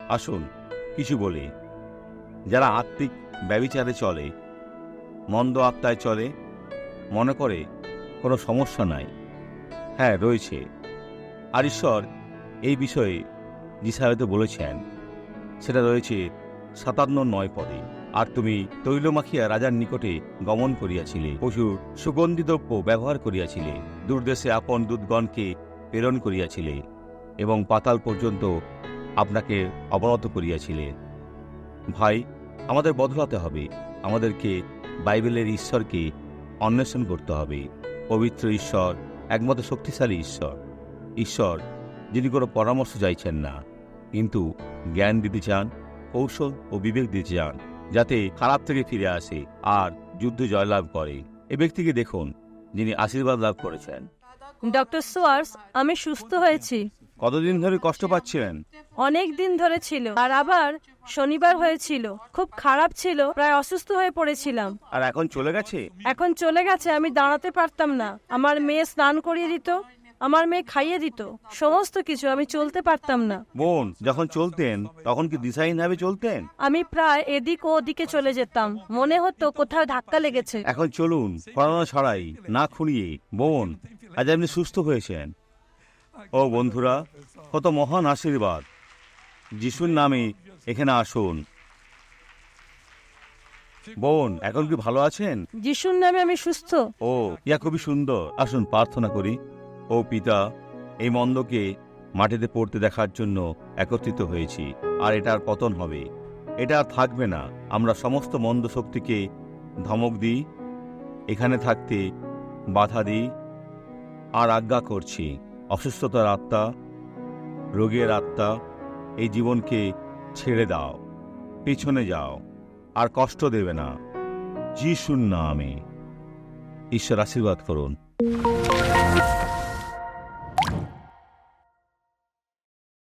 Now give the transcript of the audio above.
আসুন কিছু বলি। যারা আত্মিক ব্যভিচারে চলে, মন্দ আত্মায় চলে, মনে করে কোনো সমস্যা নাই। হ্যাঁ, রয়েছে। আর ঈশ্বর এই বিষয়ে যিশায়াতে বলেছেন, সেটা রয়েছে 57 পদে। আর তুমি তৈল মাখিয়া রাজার নিকটে গমন করিয়াছিলে, পশুর সুগন্ধি দ্রব্য ব্যবহার করিয়াছিলে, দূরদেশে আপন দূতগণকে প্রেরণ করিয়াছিলে এবং পাতাল পর্যন্ত আপনাকে অবনত করিয়াছিলে। ভাই, আমাদের বদলাতে হবে। আমাদেরকে বাইবেলের ঈশ্বরকে অন্বেষণ করতে হবে। পবিত্র ঈশ্বর একমাত্র শক্তিশালী ঈশ্বর, ঈশ্বর যিনি কোনো পরামর্শ চাইছেন না, কিন্তু জ্ঞান দিতে চান, কৌশল ও বিবেক দিতে চান, যাতে খারাপ থেকে ফিরে আসে আর যুদ্ধে জয়লাভ করে। এ ব্যক্তিকে দেখুন যিনি আশীর্বাদ লাভ করেছেন। ডক্টর সোয়ার্স, আমি সুস্থ হয়েছি। কতদিন ধরে কষ্ট পাচ্ছিলেন? অনেক দিন ধরে ছিল, আর আবার শনিবার হয়েছিল। খুব খারাপ ছিল, প্রায় অসুস্থ হয়ে পড়েছিলাম। আর এখন চলে গেছে? এখন চলে গেছে। আমি দাঁড়াতে পারতাম না। আমার মেয়ে স্নান করিয়ে দিত, আমার মেয়ে খাইয়ে দিত, সমস্ত কিছু। আমি চলতে পারতাম না। বোন, যখন চলতেন তখন কি দিশাহীনভাবে চলতেন? আমি প্রায় এদিক ও ওদিকে চলে যেতাম, মনে হতো কোথাও ধাক্কা লেগেছে। এখন চলুন, পড়ানো ছড়াই না খুঁড়িয়ে। বোন, আজ আপনি সুস্থ হয়েছেন। ও বন্ধুরা, কত মহান আশীর্বাদ! যিশুর নামে এখানে আসুন। বোন, এখন কি ভালো আছেন? যিশুর নামে আমি সুস্থ। ও, ইয়া খুবই সুন্দর। আসুন প্রার্থনা করি। ও পিতা, এই মন্দকে মাটিতে পড়তে দেখার জন্য একত্রিত হয়েছি। আর এটা আর পতন হবে, এটা আর থাকবে না। আমরা সমস্ত মন্দ শক্তিকে ধমক দিই, এখানে থাকতে বাধা দিই আর আজ্ঞা করছি, অসুস্থতার আত্মা, রোগের আত্মা, এই জীবনকে ছেড়ে দাও, পিছনে যাও, আর কষ্ট দেবে না। যিশুর নামে। ঈশ্বর আশীর্বাদ করুন।